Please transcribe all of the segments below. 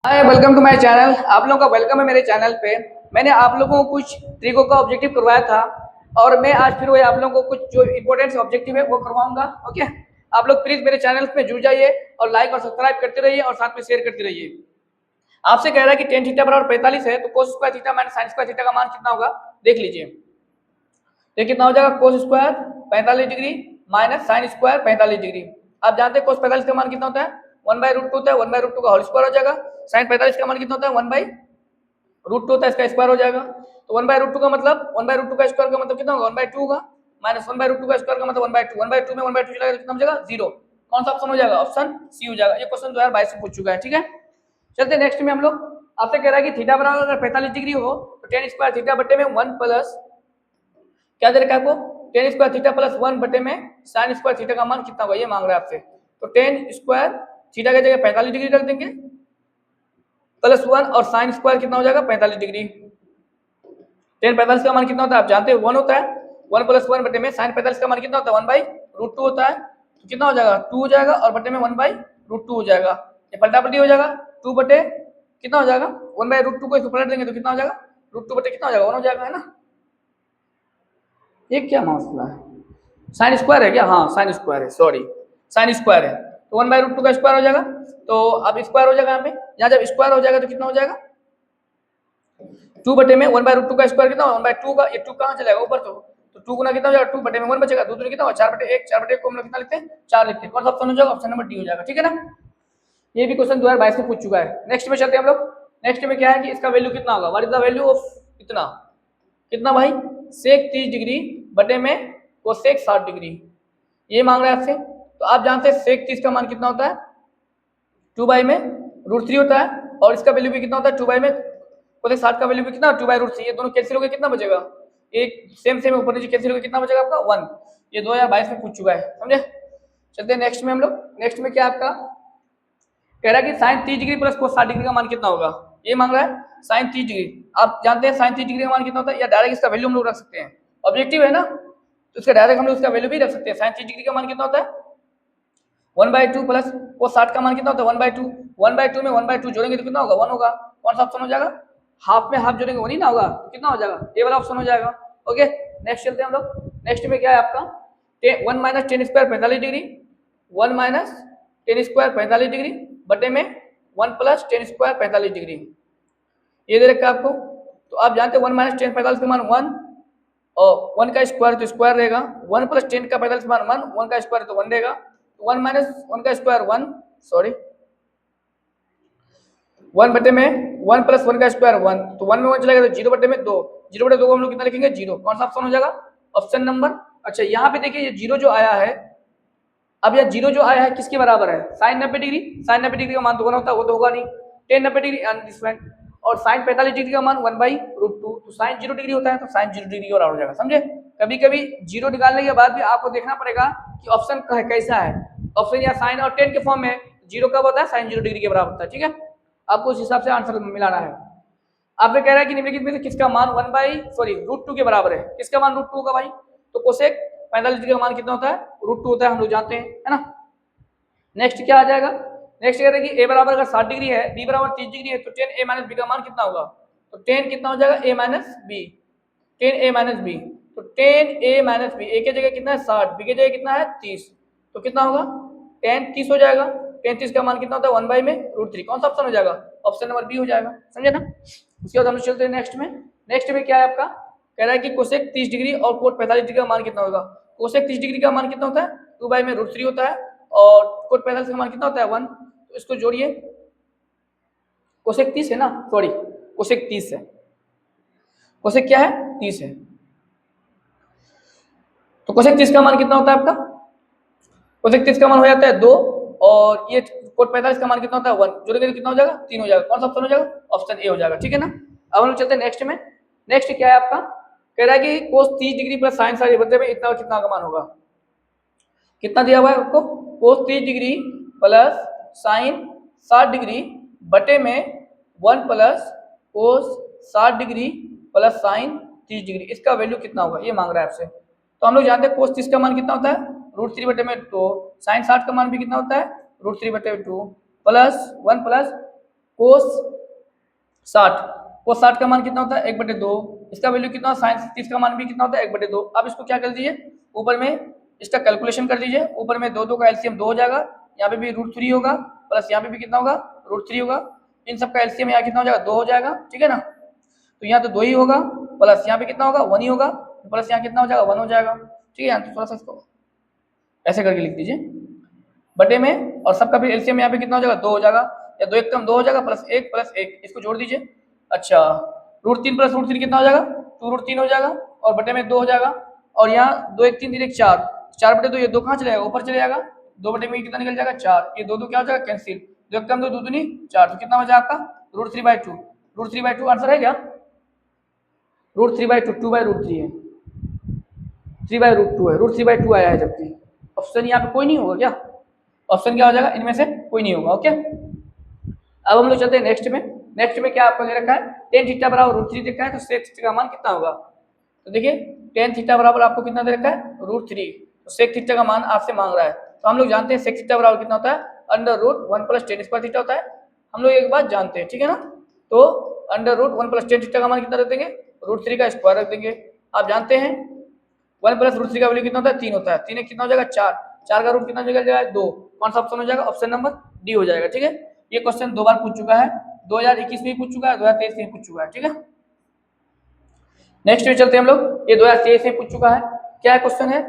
Hi, welcome to my channel. आप लोगों का वेलकम है मेरे चैनल पे। मैंने आप लोगों को कुछ ट्रिको का ऑब्जेक्टिव करवाया था और मैं आज फिर वही आप लोगों को कुछ जो इंपॉर्टेंट ऑब्जेक्टिव है वो करवाऊंगा। ओके, आप लोग प्लीज मेरे चैनल पे जुड़ जाइए और लाइक और सब्सक्राइब करते रहिए और साथ में शेयर करते रहिए। आपसे कह रहा है कि टेन थीटा बराबर 45 है, तो cos square theta minus sine square theta का मान कितना होगा देख लीजिए। ये कितना हो जाएगा, cos square 45 degree minus sine square 45 degree. आप जानते हैं कोस 45 का मान कितना होता है, 1/√2 होता है। 1/√2 का होल स्क्वायर हो जाएगा। साइन 45 का मान कितना होता है, 1/√2 होता है, इसका स्क्वायर हो जाएगा। तो 1/√2 का मतलब 1/√2 का स्क्वायर का मतलब कितना होगा, 1/2 होगा। माइनस 1/√2 का स्क्वायर का मतलब 1/2। 1/2 में 1/2 चला गया तो कितना हो जाएगा, 0। कौन सा ऑप्शन हो जाएगा, ऑप्शन सी हो जाएगा। ये क्वेश्चन 2022 से पूछ चुका है। ठीक है, चलते नेक्स्ट में हम लोग। आपसे कह रहा है कि थीटा बराबर अगर 45 डिग्री हो तो टेन स्क्वायर थीटा बटे में 1 प्लस क्या दे रखा है आपको, टेन स्क्वायर थीटा प्लस 1 बटे में साइन स्क्वायर थीटा का मान कितना होगा, ये मांग रहा है आपसे। तो टेन स्क्वायर थीटा की जगह 45 डिग्री रख देंगे प्लस 1 और साइन स्क्वायर कितना हो जाएगा, 45 डिग्री। टेन 45 का मान कितना होता है आप जानते हैं, 1 होता है। 1 प्लस 1 बटे में साइन 45 का मान कितना होता है, 1/√2 होता है। तो कितना हो जाएगा, 2 हो जाएगा और बटे में 1/√2 हो जाएगा। ये पलटा पलटी हो जाएगा, 2 बटे कितना हो जाएगा, 1/√2 को इसको पलट देंगे तो कितना हो जाएगा, √2 बटे कितना हो जाएगा, 1 हो जाएगा, है ना। ये क्या मसला है, साइन स्क्वायर है क्या, हाँ साइन स्क्वायर है, सॉरी साइन स्क्वायर है। तो 1/√2 का स्क्वायर हो जाएगा, तो अब स्क्वायर हो जाएगा यहाँ पे। यहाँ जब स्क्वायर हो जाएगा तो कितना हो जाएगा, 2 बटे में 1/√2 का स्क्वायर कितना, 1/2 का, ये 2 कहाँ चलेगा ऊपर, तो 2 गुना कितना हो जाएगा, 2 बटे में 1 बचेगा, 2 कितना होगा, 4/1। 4/1 को हम लोग कितना लिखते हैं, 4 लिखते हैं। कौन सा ऑप्शन हो जाएगा, ऑप्शन नंबर डी हो जाएगा। ठीक है ना, ये भी क्वेश्चन 2022 में पूछ चुका है। नेक्स्ट में चलते हैं हम लोग। नेक्स्ट में क्या है कि इसका वैल्यू कितना होगा, what is the value of कितना कितना भाई, सेक 30 डिग्री बटे में कोसेक 60 डिग्री, ये मांग रहा है आपसे। तो आप जानते हैं सेक 30 का मान कितना होता है, 2 में √3 होता है, और इसका वैल्यू भी कितना होता है, 2 में कोसेक 60 का वैल्यू भी कितना, 2/√3। ये दोनों कैंसिल हो गए, कितना बचेगा, एक सेम सेम ऊपर नीचे कैंसिल हो गए, कितना बचेगा आपका 1। ये 2022 में पूछ चुका है, समझे। चलते हैं नेक्स्ट में हम लोग। नेक्स्ट में क्या आपका कह रहा है कि sine 30 degree plus cos 60 degree का मान कितना होगा, ये मांग रहा है साइन 30 डिग्री। आप जानते हैं साइन 30 डिग्री का मान कितना होता है, या डायरेक्ट इसका वैल्यू हम लोग रख सकते हैं, ऑब्जेक्टिव है ना, तो इसका डायरेक्ट हम लोग इसका वैल्यू भी रख सकते हैं। साइन 30 डिग्री का मान कितना होता है, 1/2 प्लस कोस 60 का मान कितना होता है, 1/2। 1/2 में 1/2 जोड़ेंगे तो कितना होगा, 1 होगा। कौन सा ऑप्शन हो जाएगा, हाफ में हाफ जोड़ेंगे 1 ही ना होगा, कितना हो जाएगा, ए वाला ऑप्शन हो जाएगा। ओके, नेक्स्ट चलते हैं हम लोग। नेक्स्ट में क्या है आपका, 1 minus ten square 45 degree, 1 minus ten square 45 degree बटे में 1 प्लस टेन स्क्वायर 45 डिग्री, ये दे रखा है आपको। तो आप जानते हैं 1 माइनस टेन 45 का मान 1, और 1 का स्क्वायर तो स्क्वायर रहेगा, 1 प्लस टेन का 45 मान 1, 1 का स्क्वायर तो 1 रहेगा। तो 1 माइनस 1 का स्क्वायर 1, सॉरी 1 बटे में 1 प्लस 1 का स्क्वायर 1, तो 1 में 1 चला गया तो 0 बटे में 2, 0 बटे 2 को हम लोग कितना लिखेंगे, 0। कौन सा ऑप्शन हो जाएगा, ऑप्शन नंबर। अच्छा यहाँ पे देखिए ये 0 जो आया है, अब यह 0 जो आया है किसके बराबर है, साइन 90 डिग्री। साइन 90 डिग्री का मान तो 1 होता है, वो तो होगा नहीं। टेन 90 डिग्री और साइन 45 डिग्री का मान 1/√2, तो साइन 0 डिग्री होता है, तो साइन 0 डिग्री और हो जाएगा, समझे। कभी कभी 0 निकालने के बाद भी आपको देखना पड़ेगा कि ऑप्शन कैसा है। ऑप्शन या साइन और टेन के फॉर्म में 0 कब होता है, साइन 0 डिग्री के बराबर होता है। ठीक है, आपको उस हिसाब से आंसर मिलाना है। आपने कह रहा है कि निम्नलिखित में से किसका मान √2 के बराबर है, किसका मान √2 होगा भाई, तो कोसेक 45 डिग्री का मान कितना होता है, √2 होता है, हम लोग जानते हैं, है ना। नेक्स्ट क्या आ जाएगा, नेक्स्ट कह रहे हैं कि ए बराबर अगर 60 डिग्री है, बी बराबर 30 डिग्री है, तो टेन ए माइनस बी का मान कितना होगा, तो टेन कितना हो जाएगा, ए माइनस बी, टेन ए माइनस बी। तो टेन ए माइनस बी, ए की जगह कितना है 60, बी की जगह कितना है 30, तो कितना होगा, टेन 30 हो जाएगा। टेन 30 का मान कितना होता है, 1 में √3। कौन सा ऑप्शन हो जाएगा, ऑप्शन नंबर बी हो जाएगा, समझे ना। उसके बाद हम चलते हैं नेक्स्ट में। नेक्स्ट में क्या है आपका, कह रहा है कि कोसेक 30 डिग्री और कोट 45 डिग्री का मान कितना होगा। कोसेक 30 डिग्री का मान कितना होता है, 2 में √3 होता है, और कोट 45 का मान कितना होता है 1, तो इसको जोड़िए। कोसेक 30 है ना, सॉरी कोसेक 30 है, कोसेक क्या है 30 है, तो कोसेक 30 का मान कितना होता है आपका, कोसेक 30 का मान हो जाता है 2, और ये कोट 45 का मान कितना होता है 1, जोड़ेंगे तो कितना हो जाएगा 3 हो जाएगा। कौन सा ऑप्शन हो जाएगा, ऑप्शन ए हो जाएगा। ठीक है ना, अब हम लोग चलते हैं नेक्स्ट में। नेक्स्ट क्या है आपका, कह रहा है कि कोस 30 डिग्री प्लस साइन 60 बदले में इतना कितना का मान होगा, कितना दिया हुआ है आपको, कोस 30 डिग्री प्लस साइन 60 डिग्री बटे में 1 plus cos 60 degree plus sign 30 degree, इसका वैल्यू कितना होगा, ये मांग रहा है आपसे। तो हम लोग जानते हैं कोस 30 का मान कितना होता है, √3 बटे में 2, साइन 60 का मान भी कितना होता है, √3 बटे 2 प्लस 1 प्लस कोस 60, कोस 60 का मान कितना होता है 1/2, इसका वैल्यू कितना साइन 30 का मान भी कितना होता है 1/2। अब इसको क्या कर दीजिए, ऊपर में इसका कैलकुलेशन कर दीजिए, ऊपर में 2 का एलसीएम 2 हो जाएगा, यहाँ पे भी √3 होगा, प्लस यहाँ पे भी कितना होगा √3 होगा, इन सब का एलसीएम यहाँ कितना हो जाएगा 2 हो जाएगा, ठीक है ना। तो यहाँ तो 2 ही होगा, प्लस यहाँ पे कितना होगा 1 ही होगा, प्लस यहाँ कितना हो जाएगा 1 हो जाएगा, ठीक है। तो थोड़ा सा इसको ऐसे करके लिख दीजिए बटे में, और सबका फिर एलसीएम यहाँ पे कितना हो जाएगा 2 हो जाएगा, या 2 एकम 2 हो जाएगा, प्लस 1 इसको जोड़ दीजिए। अच्छा √3 प्लस √3 कितना हो जाएगा 2√3 हो जाएगा, और बटे में 2 हो जाएगा, और यहाँ 2 1 3 3 1 4, 4/2 ये 2 कहाँ चले जाएगा ऊपर चले जाएगा, 2 बटे में कितना निकल जाएगा 4, ये 2 क्या हो जाएगा कैंसिल, 2 एकम 2 2 दूनी 4, तो कितना हो जाएगा आपका √3/2, √3/2 आंसर है क्या, √3/2 2/√3 है, 3/√2 है, √3/2 आया है, जबकि ऑप्शन यहाँ पे कोई नहीं होगा क्या, ऑप्शन क्या हो जाएगा इनमें से कोई नहीं होगा। ओके अब हम लोग चलते हैं नेक्स्ट में। नेक्स्ट में क्या आपको दे रखा है tan थीटा बराबर √3 दे रखा है, तो sec थीटा का मान कितना होगा, तो देखिए tan थीटा बराबर आपको कितना दे रखा है √3, तो sec थीटा का मान आपसे मांग रहा है, तो हम लोग जानते हैं sec थीटा बराबर कितना होता है √1 + tan स्क्वायर थीटा होता है, हम लोग एक बात जानते हैं, ठीक है ना। तो √1 + tan थीटा का मान कितना रख देंगे √3 का स्क्वायर रख देंगे। आप जानते हैं 1 + √3 का वैल्यू कितना होता है 3 होता है, 3 कितना हो जाएगा 4, 4 का रूट कितना निकल जाएगा 2, कौन सा ऑप्शन हो जाएगा ऑप्शन नंबर डी हो जाएगा, ठीक है। ये क्वेश्चन 2 बार पूछ चुका है, 2021 में भी पूछ चुका है, 2023 में भी पूछ चुका है, ठीक है। नेक्स्ट में चलते हैं हम लोग, ये 2023 में पूछ चुका है, क्या क्वेश्चन है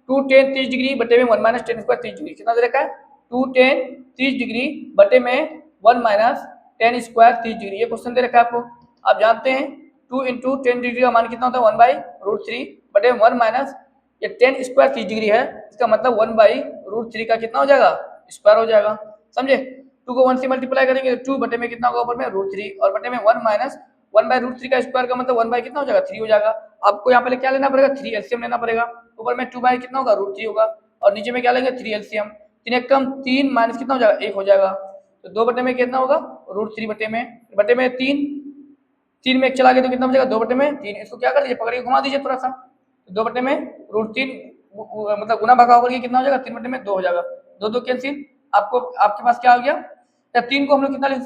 2 tan 30 डिग्री बटे में 1 - tan स्क्वायर 30 डिग्री, कितना दे रखा है 2 tan 30 डिग्री बटे में 1 - tan स्क्वायर 30 डिग्री, ये क्वेश्चन दे रखा है आपको। आप जानते हैं 2 × tan डिग्री का मान कितना होता है 1/√3 बटे 1 - ये tan स्क्वायर 30 डिग्री है, इसका मतलब 1/√3 का कितना हो जाएगा स्क्वायर हो जाएगा, समझे। 2 को 1 से मल्टीप्लाई करेंगे तो 2 बटे में कितना होगा ऊपर में √3, और बटे में 1/√3 का स्क्वायर का मतलब 1 कितना हो जाएगा 3 हो जाएगा। आपको यहाँ पे क्या लेना पड़ेगा 3 एलसीएम लेना पड़ेगा, ऊपर में 2 कितना होगा √3 होगा, और नीचे में क्या लेंगे 3 एलसीएम, 3 एक कम 3 माइनस कितना हो जाएगा 1 हो जाएगा, तो 2 बटे में कितना होगा √3 बटे में 3 में 1 चला गया तो कितना हो जाएगा 2 बटे में 3, इसको क्या कर दीजिए पकड़िए घुमा दीजिए थोड़ा सा, 2 बटे में √3 मतलब गुना भागा होकर कितना हो जाएगा 3 बटे में 2 हो जाएगा, 2 2 कैंसिल, आपको आपके पास क्या आ गया, या 3 को हम लोग कितना लिख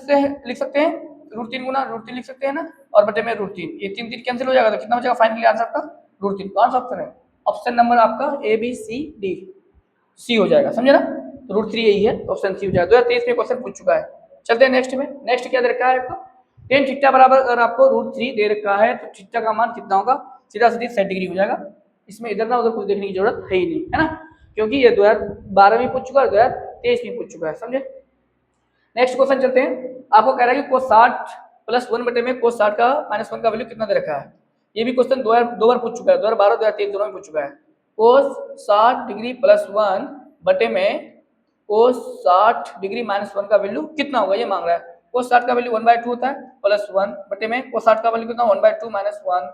सकते हैं √3 गुना √3 लिख सकते हैं ना, और बटे में √3, ये 3 3 कैंसिल हो जाएगा, तो कितना हो जाएगा फाइनली आंसर आपका √3, कौन सा ऑप्शन है ऑप्शन नंबर आपका A B C D C हो जाएगा, समझे ना। तो √3 यही है, ऑप्शन सी हो जाएगा। 2023 में क्वेश्चन पूछ चुका है। चलते हैं नेक्स्ट में। नेक्स्ट क्या दे रखा है आपको tan थीटा बराबर अगर आपको √3 दे रखा है तो थीटा का मान कितना होगा, सीधा सीधी 60 डिग्री हो जाएगा, इसमें इधर ना उधर कुछ देखने की जरूरत है ही नहीं, है ना, क्योंकि ये 2012 में पूछ चुका है, 2023 में पूछ चुका है, समझे। नेक्स्ट क्वेश्चन चलते हैं। आपको कह रहा है कि cos 60 + 1 बटे में cos 60 का -1 का वैल्यू कितना दे रखा है, ये भी क्वेश्चन 2 बार पूछ चुका है, 2012 2023 दोनों में पूछ चुका है। cos 60 डिग्री + 1 बटे में cos 60 डिग्री -1 का वैल्यू कितना होगा ये मांग रहा है। cos 60 का वैल्यू 1/2 होता है, +1 बटे में cos 60 का वैल्यू कितना 1/2 - 1,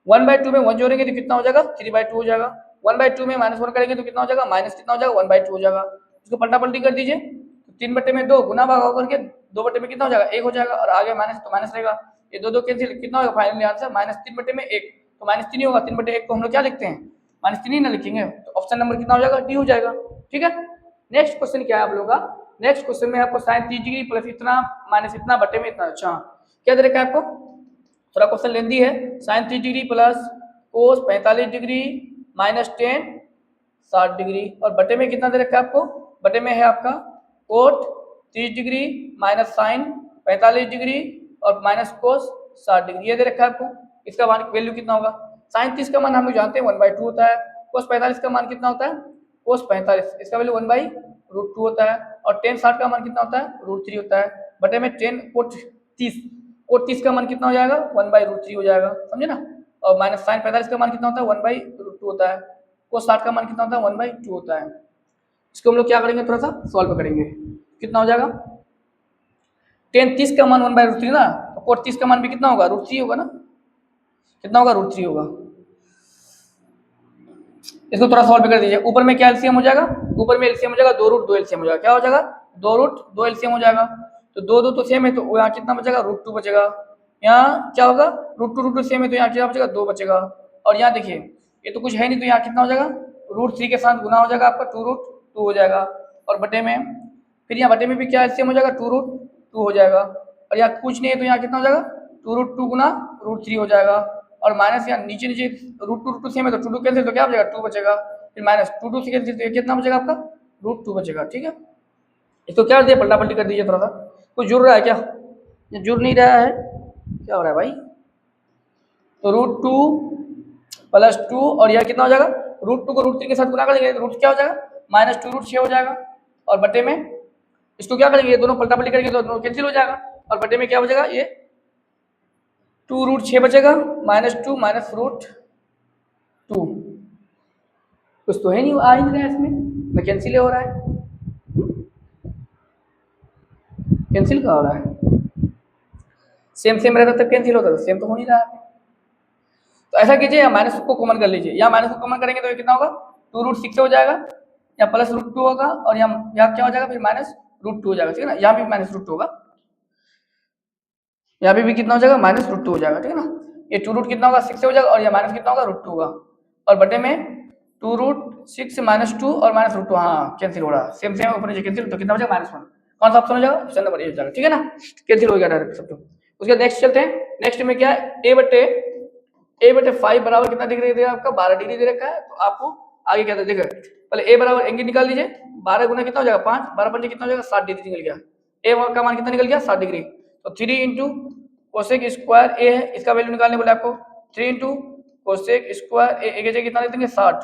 1/2 में 1 जोड़ेंगे तो कितना हो जाएगा 3/2 हो जाएगा, 1/2 में -1 करेंगे तो कितना हो जाएगा माइनस कितना हो जाएगा 1/2 हो जाएगा, इसको पलटा पलटी कर दीजिए, तो 3 बटे में 2 गुना भागा होकर के 2 बटे में कितना हो जाएगा 1 हो जाएगा, और आगे माइनस तो माइनस रहेगा, ये 2 2 कैंसिल, कितना होगा फाइनली आंसर -3 बटे में 1, तो -3 ही होगा, 3 बटे 1 को हम लोग क्या लिखते हैं -3 ही ना लिखेंगे, तो ऑप्शन नंबर कितना हो जाएगा डी हो जाएगा, ठीक है। नेक्स्ट क्वेश्चन क्या है आप लोगों का, नेक्स्ट क्वेश्चन में आपको sin 30 डिग्री प्लस इतना माइनस इतना बटे में इतना, अच्छा क्या दे रखा है आपको, थोड़ा क्वेश्चन लेंदी है, sin 30 degree plus cos 45 degree minus tan 60 degree, और बटे में कितना दे रखा है आपको, बटे में है आपका cot 30 degree minus sin 45 degree और माइनस cos 60 डिग्री, ये दे रखा है आपको। इसका मान वैल्यू कितना होगा, sin 30 का मान हम लोग जानते हैं 1/2 होता है, cos 45 का मान कितना होता है cos 45 इसका वैल्यू 1/√2 होता है, और tan 60 का मान कितना होता है √3 होता है, बटे में tan cot 30 का मान कितना हो जाएगा 1/√3 हो जाएगा, समझे ना, और माइनस sin 45 का मान कितना होता है 1/√2 होता है, cos 60 का मान कितना होता है 1/2 होता है। इसको हम लोग क्या करेंगे थोड़ा सा सॉल्व करेंगे, कितना हो जाएगा tan 30 का मान 1/√3 ना, तो cot 30 का मान भी कितना होगा √3 होगा ना, कितना होगा √3 होगा। इसको थोड़ा सॉल्व कर दीजिए, ऊपर में क्या एलसीएम हो जाएगा, ऊपर में एलसीएम हो जाएगा 2√2 एलसीएम हो जाएगा, क्या हो जाएगा 2√2 एलसीएम हो जाएगा, तो 2 2 तो सेम है, तो यहाँ कितना बचेगा √2 बचेगा, यहाँ क्या होगा √2 सेम है तो यहाँ क्या बचेगा 2 बचेगा, और यहाँ देखिए ये तो कुछ है नहीं, तो यहाँ कितना हो जाएगा √3 के साथ गुना हो जाएगा आपका 2√2 हो जाएगा, और बटे में फिर यहाँ बटे में भी क्या एलसीएम हो जाएगा 2√2 हो जाएगा, और यहाँ कुछ नहीं है तो यहाँ कितना हो जाएगा 2√2 गुना √3 हो जाएगा। और माइनस यहाँ नीचे नीचे √2 सेम है तो 2 कैंसिल तो क्या बचेगा 2 बचेगा, फिर माइनस 2 से कैंसिल तो ये कितना बचेगा आपका √2 बचेगा। ठीक है, इसको क्या कर दिया पलटा पलटी कर दीजिए थोड़ा सा। कुछ जुड़ रहा है क्या? ये जुड़ नहीं रहा है, क्या हो रहा है भाई? तो √2 + 2 और यह कितना हो जाएगा √2 को √3 के साथ गुना करेंगे तो रूट क्या हो जाएगा -2√6 हो जाएगा। और बटे में इसको क्या करेंगे, ये दोनों पलटा पलटी करेंगे तो दोनों कैंसिल हो जाएगा। और बटे में क्या बचेगा, ये 2√6 बचेगा -2 -√2। कुछ तो है नहीं, आ ही नहीं रहा है इसमें, मैं कैंसिल हो रहा है, कैंसिल का हो रहा है, सेम सेम रहता तब कैंसिल होता था, सेम तो हो नहीं रहा है। तो ऐसा कीजिए, या माइनस को कॉमन कर लीजिए, या माइनस को कॉमन करेंगे तो ये कितना होगा 2√6 हो जाएगा, या +√2 होगा, और यहाँ क्या हो जाएगा फिर -√2 हो जाएगा। ठीक है ना, यहाँ भी -√2 होगा, यहाँ पे भी कितना हो जाएगा -√2 हो जाएगा। ठीक है ना, ये 2 कितना होगा 6 हो जाएगा, और ये माइनस कितना होगा √2 होगा। और बटे में 2√6 -2 और -√2, हाँ कैंसिल हो रहा है, सेम सेम ऊपर नीचे कैंसिल, तो कितना हो जाएगा -1। कौन सा ऑप्शन हो जाएगा? ऑप्शन नंबर ए हो जाएगा। ठीक है ना, कैंसिल हो गया डायरेक्ट सब। उसके बाद नेक्स्ट चलते हैं। नेक्स्ट में क्या है, a/5 बराबर कितना डिग्री दे आपका 12 डिग्री दे रखा है। तो आपको आगे क्या देखो, पहले a बराबर एंगल निकाल लीजिए, 12 गुना कितना हो जाएगा 5, 12 पंजे कितना हो जाएगा 60 डिग्री निकल गया। a का मान कितना निकल गया 60 डिग्री। तो 3 इंटू कोसेक स्क्वायर ए है, इसका वैल्यू निकालने बोले आपको, 3 इंटू कोसेक स्क्वायर ए की जगह कितना लिख देंगे 60।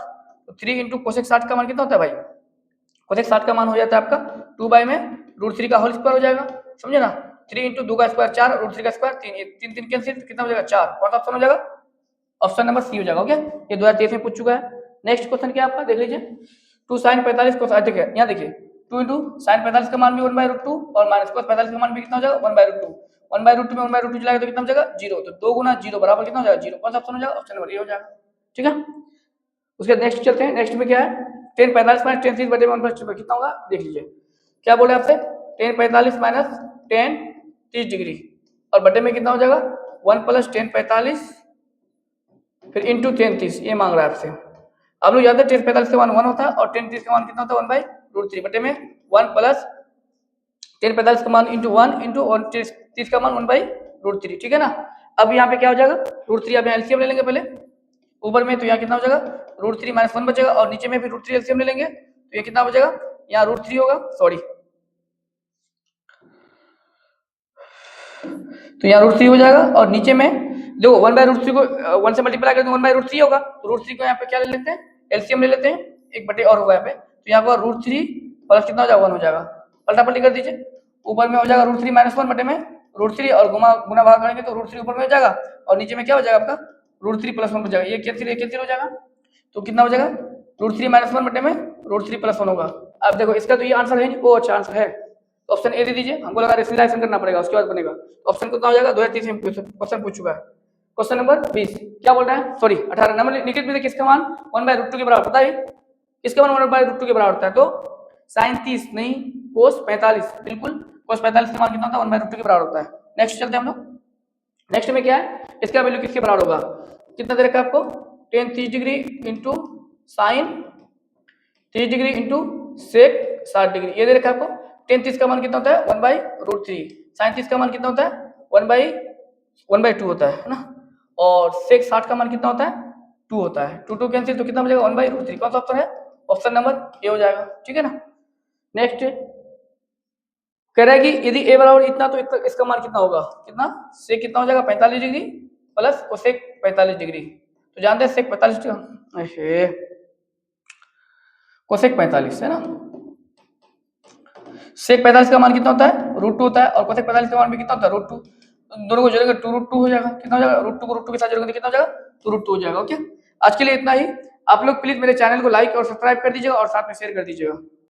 तो 3 इंटू कोसेक 60 का मान कितना होता है भाई, कोसेक 60 का मान हो जाता है आपका 2 बाई में √3 का होल स्क्वायर हो जाएगा, समझे ना। 3 इंटू 2 का स्क्वायर 4, √3 का स्क्वायर 3, ये 3 3 कैंसिल, कितना हो जाएगा 4। कौन सा ऑप्शन हो जाएगा? ऑप्शन नंबर सी हो जाएगा। ओके, ये 2023 में पूछ चुका है। नेक्स्ट क्वेश्चन क्या आपका देख लीजिए, 2 sin 45 cos, देखिए यहाँ देखिए 2 इंटू sin 45 का मान भी 1/√2 और माइनस cos 45 का मान भी कितना हो जाएगा 1/√2। 1/√2 में 1/√2 चलाएगा तो कितना हो जाएगा 0, तो 2 गुना 0 बराबर कितना हो जाएगा 0। कौन सा ऑप्शन हो जाएगा? ऑप्शन नंबर ए हो जाएगा। ठीक है, उसके नेक्स्ट चलते हैं। नेक्स्ट में क्या है, tan 45 - tan 30 बटे में 1/2 कितना होगा देख लीजिए। क्या बोले आपसे, tan 45 - tan 30 डिग्री और बटे में कितना हो जाएगा 1 + tan 45 फिर इंटू tan 30, ये मांग रहा है आपसे। आप लोग याद है tan 45 का मान 1 होता है और tan 30 का मान कितना होता है 1/√3 बटे में 1 + tan 45 का मान इंटू 1 इंटू 30 का मान 1/√3। ठीक है ना, अब यहाँ पे क्या हो जाएगा √3, अब यहाँ एलसीएम ले लेंगे पहले ऊपर में, तो यहाँ कितना हो जाएगा √3 - 1 बचेगा, और नीचे में भी √3 एलसीएम ले लेंगे तो ये कितना बचेगा, यहाँ √3 होगा, सॉरी तो यहाँ √3 हो जाएगा। और नीचे में देखो 1/√3 को 1 से मल्टीप्लाई करें तो 1/√3 होगा, तो √3 को यहाँ पे क्या ले लेते हैं एलसीएम ले लेते हैं, एक बटे और होगा यहाँ पे, तो यहाँ पर √3 प्लस कितना हो जाएगा 1 हो जाएगा, पलटा पलटी कर दीजिए, ऊपर में हो जाएगा √3 - 1 बटे में √3 और गुना भाग करेंगे तो √3 ऊपर में हो जाएगा, और नीचे में क्या हो जाएगा आपका √3 + 1 हो जाएगा, ये कैंसिल हो जाएगा, तो कितना हो जाएगा √3 - 1 बटे में √3 + 1 होगा। अब देखो इसका तो ये आंसर है नहीं, वो अच्छा आंसर है, तो ऑप्शन ए दे दीजिए, हमको लगा रेशनलाइजेशन करना पड़ेगा उसके बाद बनेगा। तो ऑप्शन कितना हो जाएगा 2023 में क्वेश्चन पूछ चुका है। क्वेश्चन नंबर 20 क्या बोल रहा है, सॉरी 18 नंबर निकट में किसका मान 1/√2 के बराबर, पता है किसका मान 1/√2 के बराबर होता है, तो sin 30 नहीं cos 45, बिल्कुल cos 45 का मान कितना होता है 1/√2 के बराबर होता है। नेक्स्ट चलते हैं हम लोग, नेक्स्ट में क्या है, इसका वैल्यू किसके बराबर होगा, कितना दे रखा है आपको tan 30 degree into sin 30 degree into sec 60 degree, ये दे रखा है आपको। tan 30 का मान कितना होता है 1/√3, sin 30 का मान कितना होता है 1/2 होता है ना, और sec 60 का मान कितना होता है 2 होता है, 2 कैंसिल तो कितना बचेगा 1/√3। कौन सा ऑप्शन है, ऑप्शन नंबर ए हो जाएगा। ठीक है ना, नेक्स्ट कह रहा है कि यदि a बराबर इतना तो इसका मान कितना होगा, कितना sec कितना हो जाएगा 45 डिग्री प्लस cosec 45 डिग्री, तो जानते हैं sec 45 डिग्री cosec 45 है ना, sec 45 का मान कितना होता है √2 होता है, और cosec 45 का मान भी कितना होता है √2, दोनों को जोड़ेंगे 2√2 हो जाएगा, कितना हो जाएगा √2 को √2 के साथ जोड़ेंगे तो कितना हो जाएगा 2√2 हो जाएगा। ओके, आज के लिए इतना ही। आप लोग प्लीज मेरे चैनल को लाइक और सब्सक्राइब कर दीजिएगा और साथ में शेयर कर दीजिएगा।